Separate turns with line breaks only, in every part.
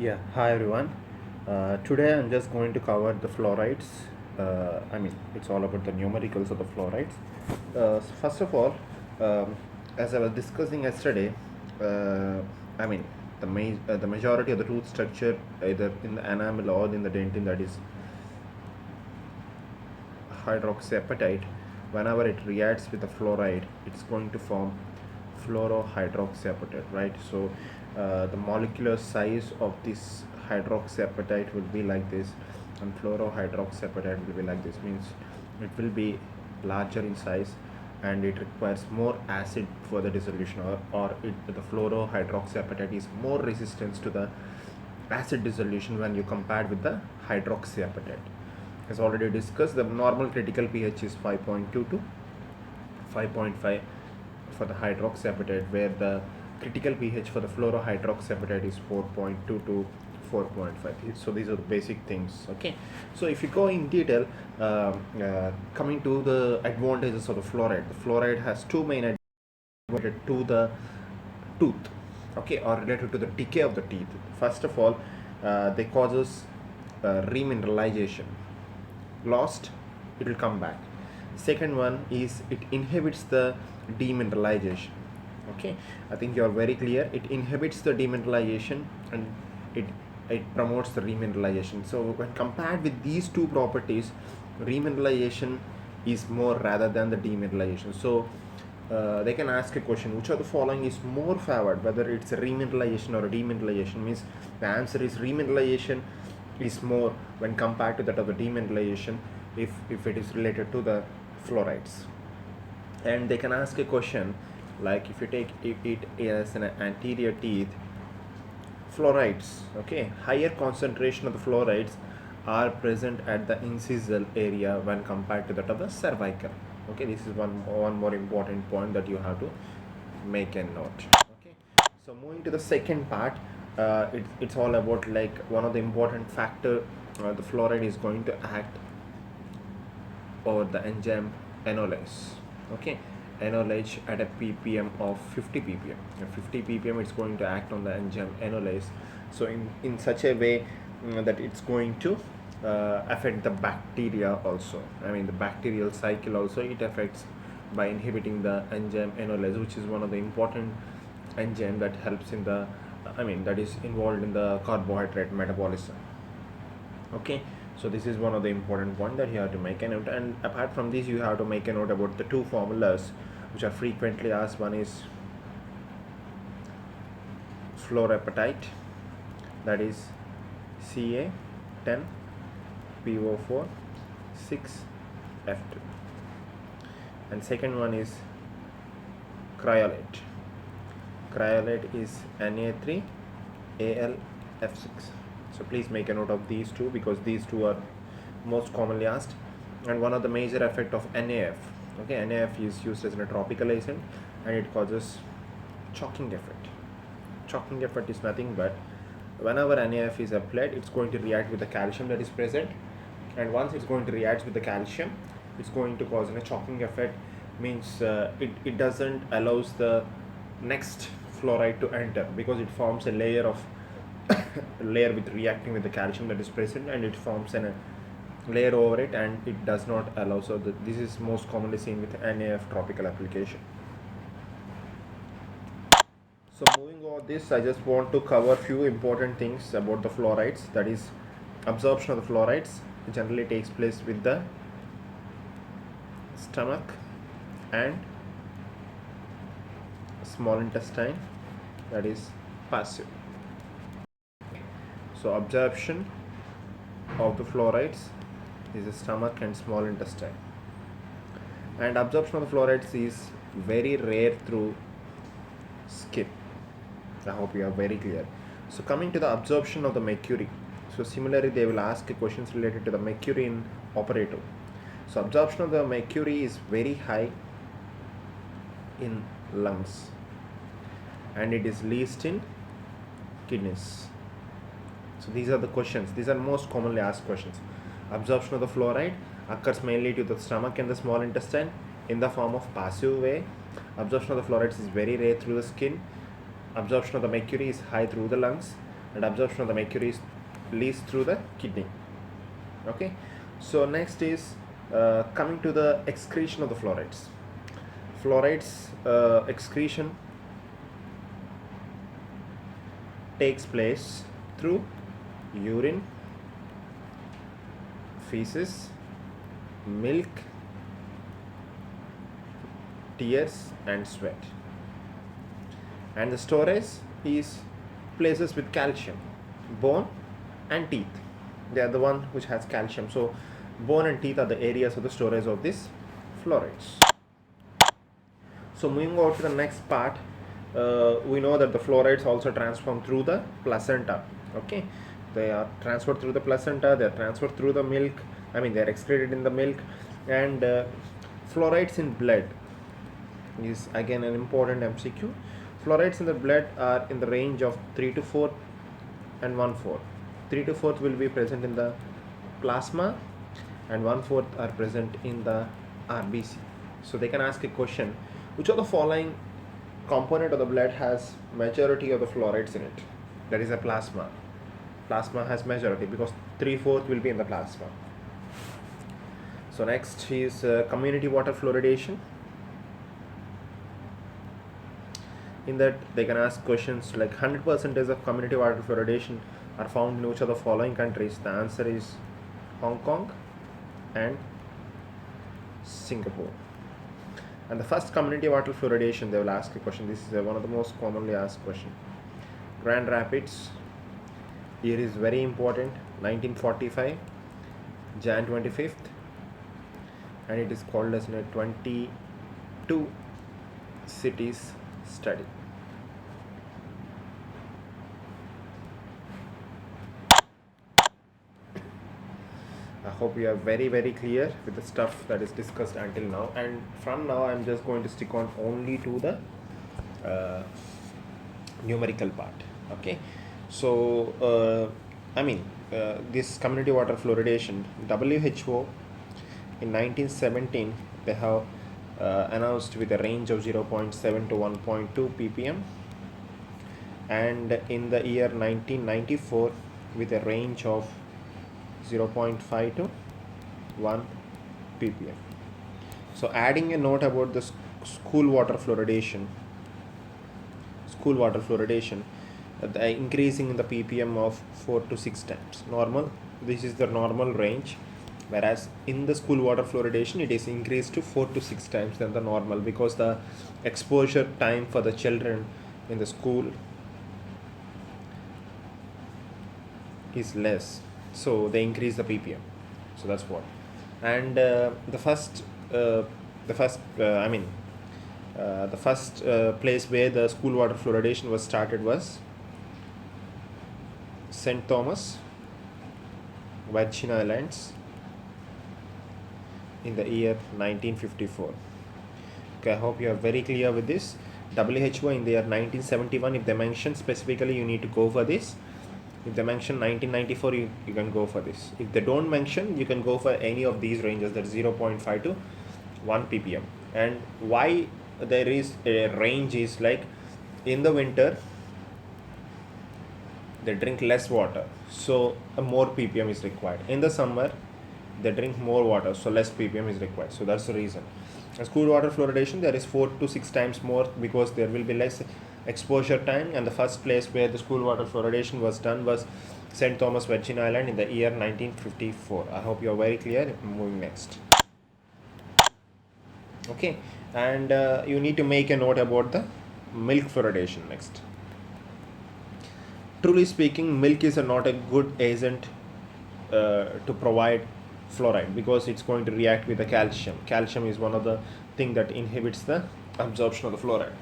Yeah, hi everyone. Today I'm just going to cover the fluorides. It's all about the numericals of the fluorides. First of all, as I was discussing yesterday, uh, I mean, the majority of the tooth structure, either in the enamel or in the dentin, that is hydroxyapatite, whenever it reacts with the fluoride, it's going to form fluorohydroxyapatite, right? So the molecular size of this hydroxyapatite will be like this, and fluorohydroxyapatite will be like this. Means it will be larger in size, and it requires more acid for the dissolution, the fluorohydroxyapatite is more resistant to the acid dissolution when you compare with the hydroxyapatite. As already discussed, the normal critical pH is 5.2 to 5.5 for the hydroxyapatite, where the critical pH for the fluorohydroxyapatite is 4.2 to 4.5. So these are the basic things. Okay, so if you go in detail, coming to the advantages of the fluoride has two main advantages to the tooth, okay, or related to the decay of the teeth. First of all, they causes remineralization. Lost, it will come back. Second one is it inhibits the demineralization. Okay, I think you are very clear. It inhibits the demineralization, and it promotes the remineralization. So when compared with these two properties, remineralization is more rather than the demineralization. So they can ask a question: which of the following is more favored, whether it's a remineralization or a demineralization? Means the answer is remineralization is more when compared to that of the demineralization, if it is related to the fluorides. And they can ask a question like, if you take it as an anterior teeth, fluorides, okay, higher concentration of the fluorides are present at the incisal area when compared to that of the cervical. Okay, this is one more important point that you have to make a note. Okay, so moving to the second part, it's all about like one of the important factor, the fluoride is going to act over the enzyme enolase. Okay, enolase at a ppm of 50 ppm. At 50 ppm, it's going to act on the enzyme enolase. So in such a way that it's going to affect the bacteria also. I mean, the bacterial cycle also it affects by inhibiting the enzyme enolase, which is one of the important enzyme that helps in the, that is involved in the carbohydrate metabolism. Okay, so this is one of the important point that you have to make a note. And apart from this, you have to make a note about the two formulas which are frequently asked. One is fluorapatite, that is Ca10PO4 6F2, and second one is cryolate. Cryolate is Na3Al F6. So please make a note of these two, because these two are most commonly asked. And one of the major effect of NAF, okay, NAF is used as a tropical agent, and it causes choking effect. Choking effect is nothing but whenever NAF is applied, it's going to react with the calcium that is present, and once it's going to react with the calcium, it's going to cause a choking effect. Means it doesn't allows the next fluoride to enter, because it forms a layer of layer with reacting with the calcium that is present, and it forms a layer over it, and it does not allow. So this is most commonly seen with NAF tropical application. So moving on this, I just want to cover few important things about the fluorides. That is, absorption of the fluorides generally takes place with the stomach and small intestine, that is passive. So absorption of the fluorides is the stomach and small intestine, and absorption of the fluorides is very rare through skin. I hope you are very clear. So coming to the absorption of the mercury, so similarly they will ask questions related to the mercury in operative. So absorption of the mercury is very high in lungs, and it is least in kidneys. So these are the questions. These are most commonly asked questions. Absorption of the fluoride occurs mainly to the stomach and the small intestine in the form of passive way. Absorption of the fluorides is very rare through the skin. Absorption of the mercury is high through the lungs, and absorption of the mercury is released through the kidney. Okay, so next is coming to the excretion of the fluorides. Fluorides excretion takes place through urine, feces, milk, tears and sweat. And the storage is places with calcium, bone and teeth. They are the one which has calcium. So bone and teeth are the areas of the storage of these fluorides. So moving on to the next part, we know that the fluorides also transform through the placenta. Okay, they are transferred through the placenta, they are transferred through the milk, they are excreted in the milk. And fluorides in blood is again an important MCQ. Fluorides in the blood are in the range of 3 to 4 and 1/4. 3 to 4 will be present in the plasma and 1/4 are present in the RBC. So they can ask a question, which of the following component of the blood has majority of the fluorides in it? That is a plasma. Plasma has majority because 3/4 will be in the plasma. So next is community water fluoridation. In that they can ask questions like 100% of community water fluoridation are found in which of the following countries? The answer is Hong Kong and Singapore. And the first community water fluoridation, they will ask a question. This is one of the most commonly asked question. Grand Rapids, year is very important, 1945, Jan 25th, and it is called as a 22 cities study. I hope you are very clear with the stuff that is discussed until now, and from now I'm just going to stick on only to the numerical part. Okay, so this community water fluoridation, WHO in 1917 they have announced with a range of 0.7 to 1.2 ppm, and in the year 1994 with a range of 0.5 to 1 ppm. So adding a note about the school water fluoridation, increasing in the ppm of 4 to 6 times normal. This is the normal range, whereas in the school water fluoridation it is increased to 4 to 6 times than the normal, because the exposure time for the children in the school is less, so they increase the ppm. So that's what. And the first place where the school water fluoridation was started was St. Thomas, Virgin Islands, in the year 1954. Okay, I hope you are very clear with this. WHO in the year 1971, if they mention specifically, you need to go for this. If they mention 1994, you can go for this. If they don't mention, you can go for any of these ranges, that's 0.5 to 1 ppm. And why there is a range is like, in the winter they drink less water, so more ppm is required. In the summer they drink more water, so less ppm is required. So that's the reason. And school water fluoridation, there is 4 to 6 times more, because there will be less exposure time. And the first place where the school water fluoridation was done was St. Thomas, Virgin Island, in the year 1954. I hope you are very clear. Moving next. Okay, and you need to make a note about the milk fluoridation next. Truly speaking, milk is not a good agent to provide fluoride, because it's going to react with the calcium. Calcium is one of the thing that inhibits the absorption of the fluoride.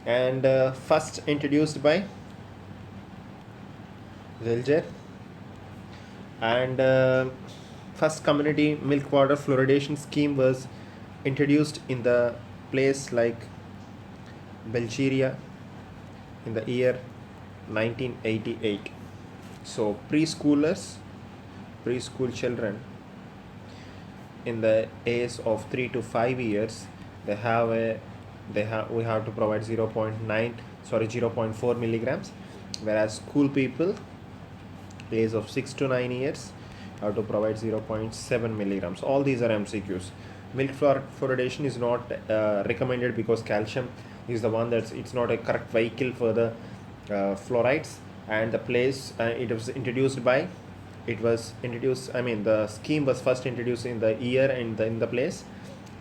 And first introduced by Zilger, and first community milk water fluoridation scheme was introduced in the place like Bulgaria in the year 1988. So preschool children in the age of 3 to 5 years, we have to provide 0.4 milligrams, whereas school people, age of 6 to 9 years, have to provide 0.7 milligrams. All these are MCQs. Milk fluoridation is not recommended because calcium is the one that's it's not a correct vehicle for the fluorides, and the place it was introduced by, it was introduced, I mean the scheme was first introduced in the year and in the place.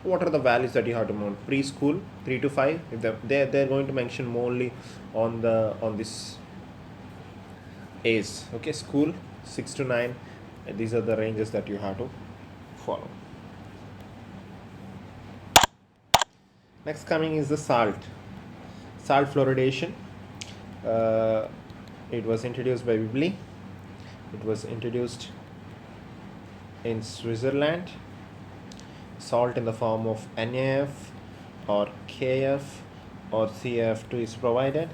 What are the values that you have to mount? Preschool 3 to 5, if they're going to mention morely on the on this age. Okay, school 6 to 9, these are the ranges that you have to follow. Next coming is the salt fluoridation. uh, it was introduced by Bibli. It was introduced in Switzerland. Salt in the form of NaF or KF or CF2 is provided.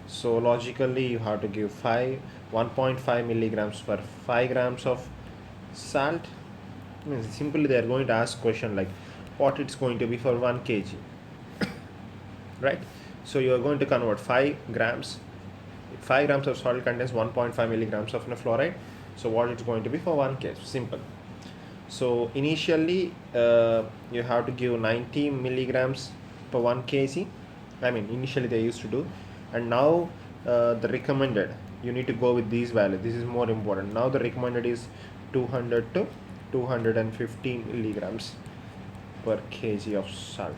So logically you have to give 1.5 milligrams per 5 grams of salt. Means simply they are going to ask question like what it's going to be for 1 kg, right? So you are going to convert 5 grams of salt contains 1.5 milligrams of fluoride. So what it's going to be for 1 kg? Simple. So initially you have to give 90 milligrams per 1 kg. I mean initially they used to do, and now the recommended, you need to go with these values. This is more important. Now the recommended is 200 to 215 milligrams per kg of salt.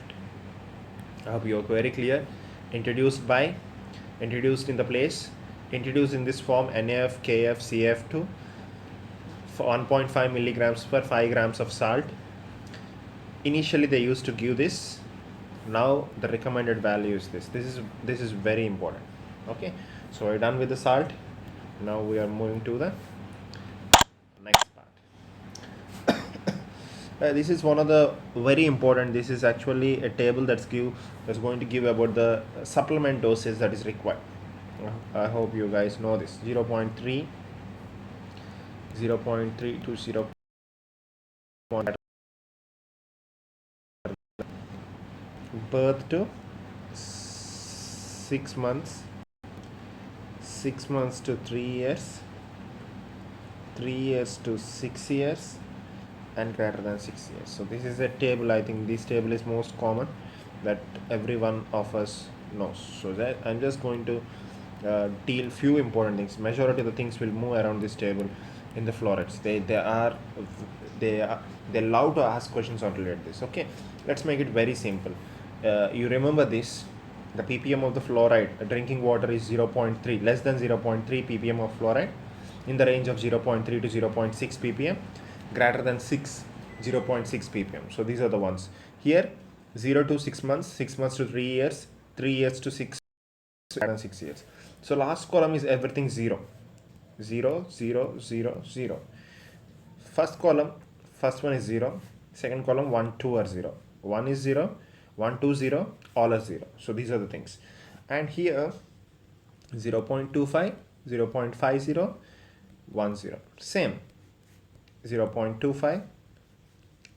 I hope you are very clear. Introduced in the place, introduced in this form NaF, KF, CF2 for 1.5 milligrams per 5 grams of salt. Initially they used to give this. Now the recommended value is this. This is very important. Okay, so we're done with the salt. Now we are moving to the next part. This is one of the very important. This is actually a table that's going to give about the supplement dosage that is required. I hope you guys know this. 0.3 to 0. Birth to 6 months, 6 months to 3 years, 3 years to 6 years, and greater than 6 years. So this is a table. I think this table is most common, that every one of us knows. So that I'm just going to deal few important things. Majority of the things will move around this table in the fluorides. They love to ask questions on related this. Okay, let's make it very simple. You remember this, the ppm of the fluoride, drinking water is 0.3, less than 0.3 ppm of fluoride, in the range of 0.3 to 0.6 ppm, greater than 0.6 ppm. So these are the ones. Here 0 to 6 months, 6 months to 3 years, 3 years to 6 and 6 years. So last column is everything 0. First one is 0. Second column 1, 2 are 0. 1 is 0, 1, 2, 0, all are 0. So these are the things. And here 0.25, 0.50, 1, 0. Same 0.25,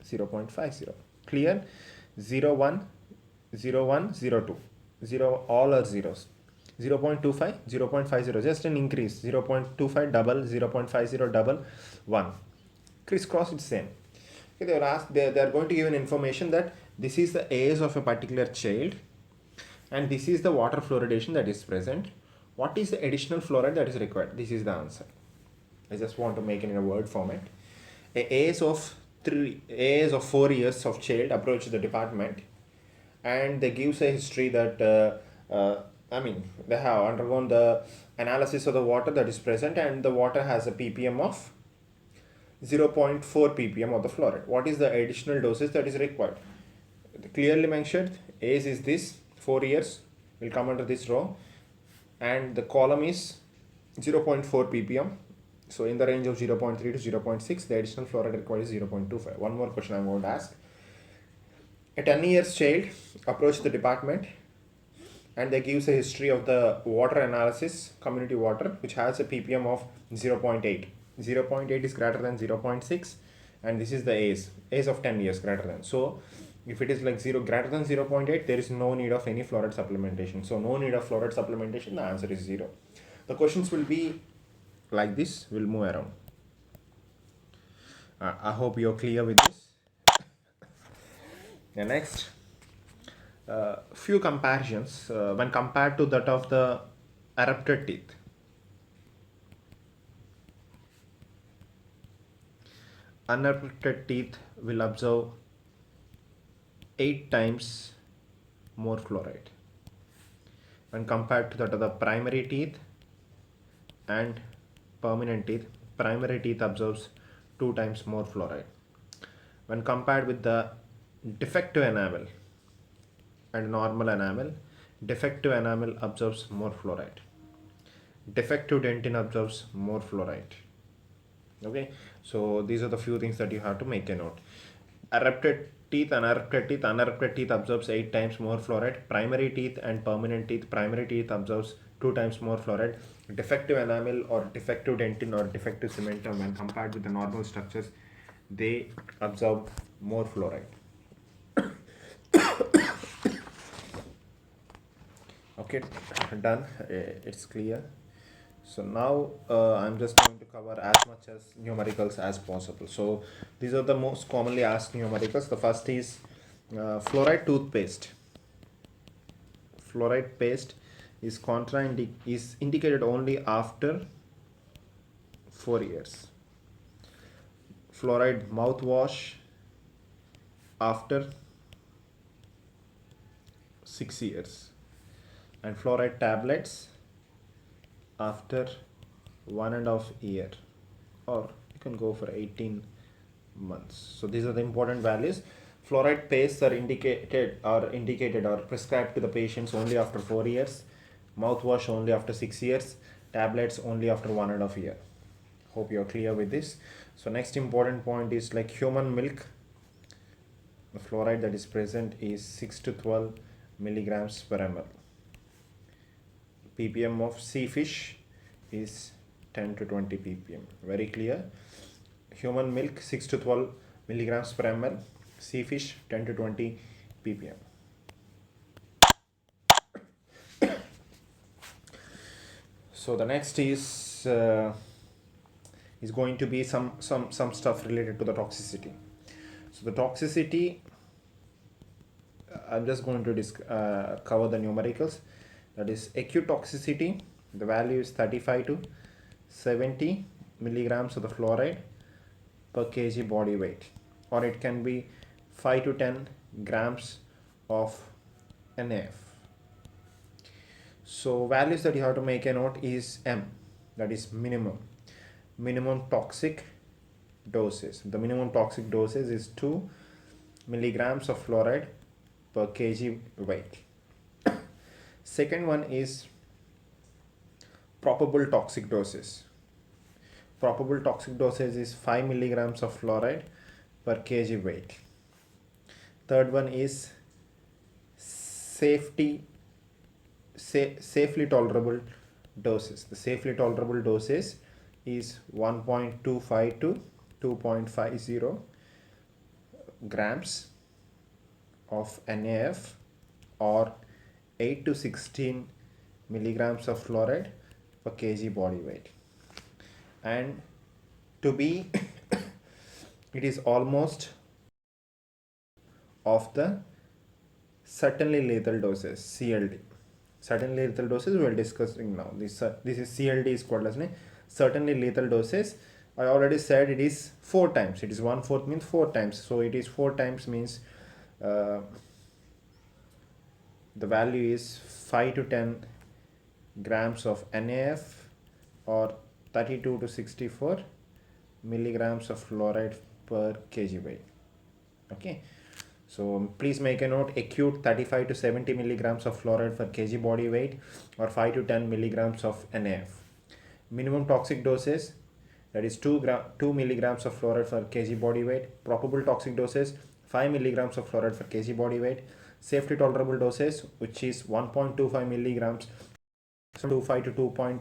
0.50. Clear? 0, 1, 0, 1, 0, 2. 0, all are zeros. 0.25, 0.50, just an increase. 0.25 double, 0.50 double, 1. Crisscross, it's same. Okay, they will ask, they are going to give an information that this is the age of a particular child and this is the water fluoridation that is present. What is the additional fluoride that is required? This is the answer. I just want to make it in a word format. A age of 4 years of child approached the department and they gives a history that they have undergone the analysis of the water that is present and the water has a ppm of 0.4 ppm of the fluoride. What is the additional dosage that is required? Clearly mentioned, age is this, 4 years will come under this row, and the column is 0.4 ppm. So in the range of 0.3 to 0.6, the additional fluoride required is 0.25. One more question I'm going to ask. A 10 years child approached the department and they gives a history of the water analysis, community water, which has a ppm of 0.8. 0.8 is greater than 0.6 and this is the age of 10 years greater than. So if it is like greater than 0.8, there is no need of any fluoride supplementation. So no need of fluoride supplementation, the answer is 0. The questions will be like this, will move around. I hope you're clear with this. The next, few comparisons when compared to that of the erupted teeth. Unerupted teeth will absorb 8 times more fluoride when compared to that of the primary teeth and permanent teeth. Primary teeth absorbs 2 times more fluoride. When compared with the defective enamel and normal enamel, defective enamel absorbs more fluoride. Defective dentin absorbs more fluoride. Okay, so these are the few things that you have to make a note. Erupted teeth, unerupted teeth absorbs 8 times more fluoride. Primary teeth and permanent teeth, primary teeth absorbs 2 times more fluoride. Defective enamel or defective dentin or defective cementum, when compared with the normal structures, they absorb more fluoride. Okay, done. It's clear. So now I'm just going to cover as much as numericals as possible. So these are the most commonly asked numericals. The first is fluoride toothpaste. Fluoride paste is is indicated only after 4 years. Fluoride mouthwash after 6 years, and fluoride tablets after 1.5 year, or you can go for 18 months. So these are the important values. Fluoride pastes are indicated or prescribed to the patients only after 4 years. Mouthwash only after 6 years. Tablets only after 1.5 year. Hope you're clear with this. So next important point is like human milk. The fluoride that is present is 6 to 12 milligrams per ml. ppm of sea fish is 10 to 20 ppm. Very clear. Human milk 6 to 12 milligrams per ml. Sea fish 10 to 20 ppm. So the next is going to be some stuff related to the toxicity. So the toxicity, I'm just going to cover the numericals. That is acute toxicity. The value is 35 to 70 milligrams of the fluoride per kg body weight, or it can be 5 to 10 grams of NAF. So values that you have to make a note is M, that is minimum toxic doses. The minimum toxic dosage is 2 milligrams of fluoride per kg weight. Second one is probable toxic doses. Probable toxic dosage is 5 milligrams of fluoride per kg weight. Third one is safely tolerable doses. The safely tolerable doses is 1.25 to 2.50 grams of NAF, or 8 to 16 milligrams of fluoride per kg body weight. And to be it is almost of the certainly lethal doses, CLD. Certainly lethal doses we are discussing now. This is CLD is called as certainly lethal doses. I already said it is 4 times. It is 1/4 means 4 times. So it is 4 times means the value is 5 to 10 grams of NAF, or 32 to 64 milligrams of fluoride per kg weight. Okay, so please make a note: acute 35 to 70 milligrams of fluoride per kg body weight, or 5 to 10 milligrams of NAF. Minimum toxic doses, that is 2 milligrams of fluoride per kg body weight. Probable toxic doses 5 milligrams of fluoride per kg body weight. Safety tolerable doses, which is 1.25 milligrams, 2.5 to 2.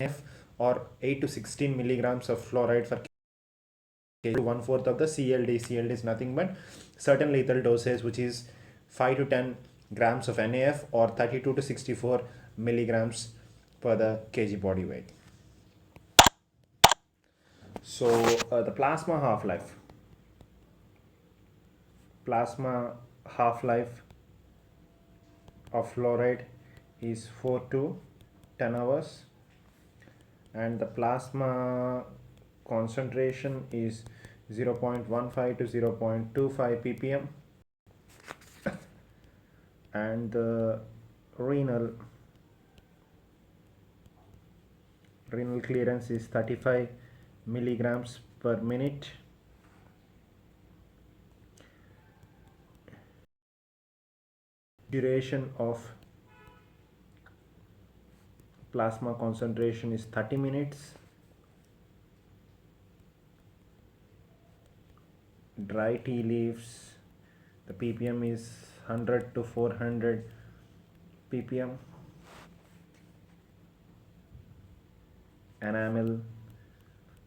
F, or 8 to 16 milligrams of fluoride for kg. 1/4 of the CLD. CLD is nothing but certain lethal doses, which is 5 to 10 grams of NAF, or 32 to 64 milligrams per the kg body weight. So the plasma half-life of fluoride is 4 to 10 hours, and the plasma concentration is 0.15 to 0.25 ppm, and the renal clearance is 35 milligrams per minute. Duration of plasma concentration is 30 minutes. Dry tea leaves, the ppm is 100 to 400 ppm. Enamel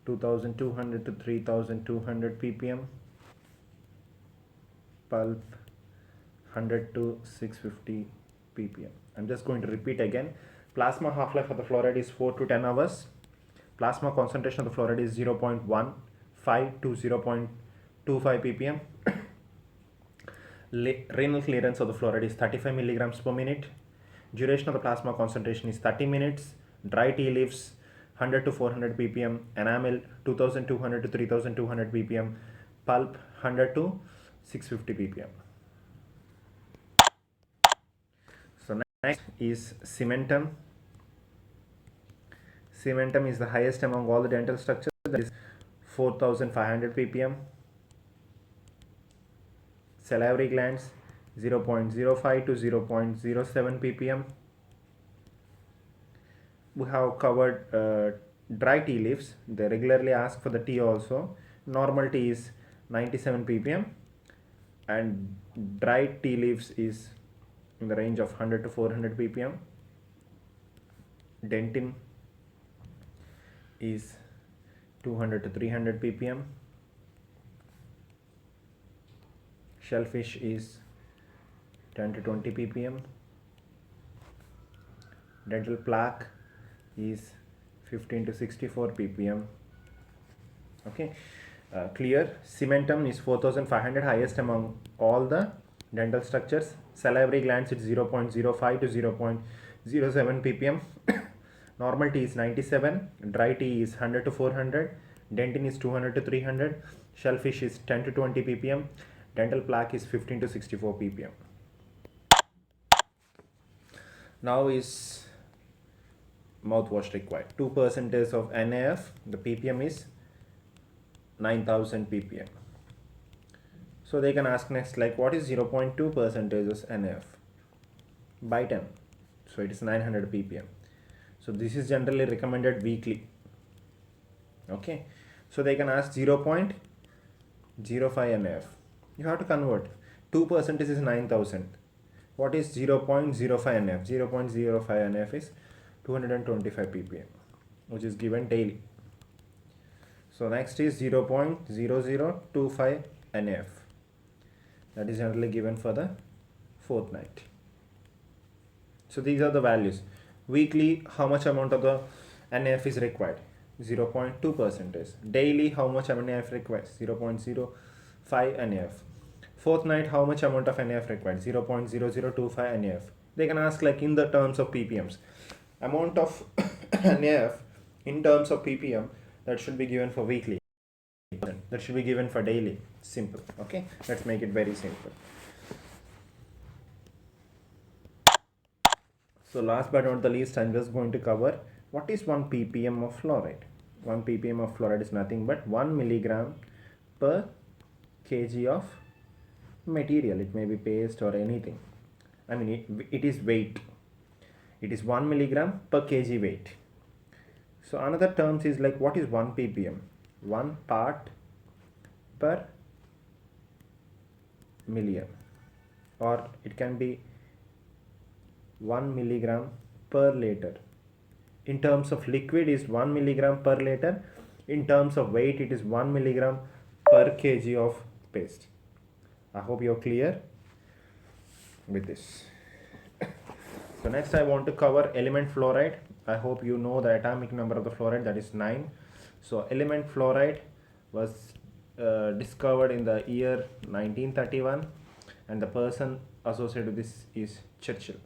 2200 to 3200 ppm. Pulp 100 to 650 ppm. I'm just going to repeat again. Plasma half-life of the fluoride is 4 to 10 hours. Plasma concentration of the fluoride is 0.15 to 0.25 ppm. Renal clearance of the fluoride is 35 milligrams per minute. Duration of the plasma concentration is 30 minutes. Dry tea leaves 100 to 400 ppm. Enamel 2200 to 3200 ppm. Pulp 100 to 650 ppm. So next is cementum. Cementum is the highest among all the dental structures, that is 4500 ppm. Salivary glands 0.05 to 0.07 ppm. We have covered dry tea leaves. They regularly ask for the tea also. Normal tea is 97 ppm, and dry tea leaves is in the range of 100 to 400 ppm. Dentin is 200 to 300 ppm. Shellfish is 10 to 20 ppm. Dental plaque is 15 to 64 ppm. Okay, clear. Cementum is 4500, highest among all the dental structures. Salivary glands is 0.05 to 0.07 ppm. Normal tea is 97. Dry tea is 100 to 400. Dentin is 200 to 300. Shellfish is 10 to 20 ppm. Dental plaque is 15 to 64 ppm. Now is mouthwash required. 2% of NAF, the ppm is 9000 ppm. So they can ask next, like, what is 0.2% of NAF by 10? So it is 900 ppm. So this is generally recommended weekly. Okay, so they can ask 0.05 NAF. You have to convert. 2% is 9000. What is 0.05 NF? 0.05 NF is 225 ppm, which is given daily. So next is 0.0025 NF. That is generally given for the fortnight. So these are the values. Weekly, how much amount of the NF is required? 0.2%. Daily, how much NF required? 0.05 NF. Fortnight, how much amount of NF required? 0.0025 NF. They can ask like in the terms of ppms. Amount of NF in terms of ppm, that should be given for weekly. That should be given for daily. Simple. Okay, let's make it very simple. So last but not the least, I'm just going to cover what is 1 ppm of fluoride. 1 ppm of fluoride is nothing but 1 milligram per kg of material. It may be paste or anything. I mean, it is weight. It is 1 milligram per kg weight. So another terms is like, what is 1 ppm? 1 part per million, or it can be 1 milligram per liter. In terms of liquid is 1 milligram per liter. In terms of weight, it is 1 milligram per kg of paste. I hope you're clear with this. So next I want to cover element fluoride. I hope you know the atomic number of the fluoride, that is 9. So element fluoride was discovered in the year 1931, and the person associated with this is Churchill.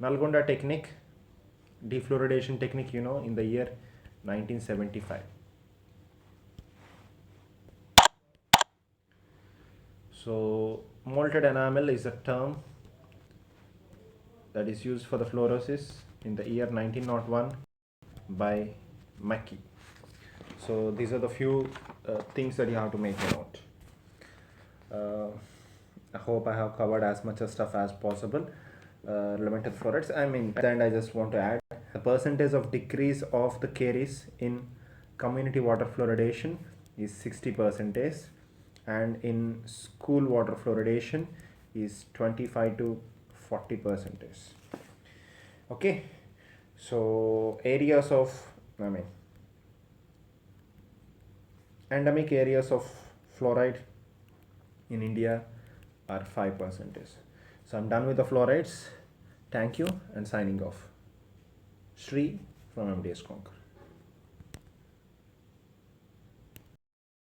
Nalgonda technique, defluoridation technique, in the year 1975. So malted enamel is a term that is used for the fluorosis in the year 1901 by Mackey. So these are the few things that you have to make a note. I hope I have covered as much of stuff as possible relevant to the fluorides. And I just want to add the percentage of decrease of the caries in community water fluoridation is 60%, and in school water fluoridation is 25 to 40%. Okay, so areas of endemic areas of fluoride in India are 5%. So I'm done with the fluorides. Thank you, and signing off. Sri from MDS Conquer.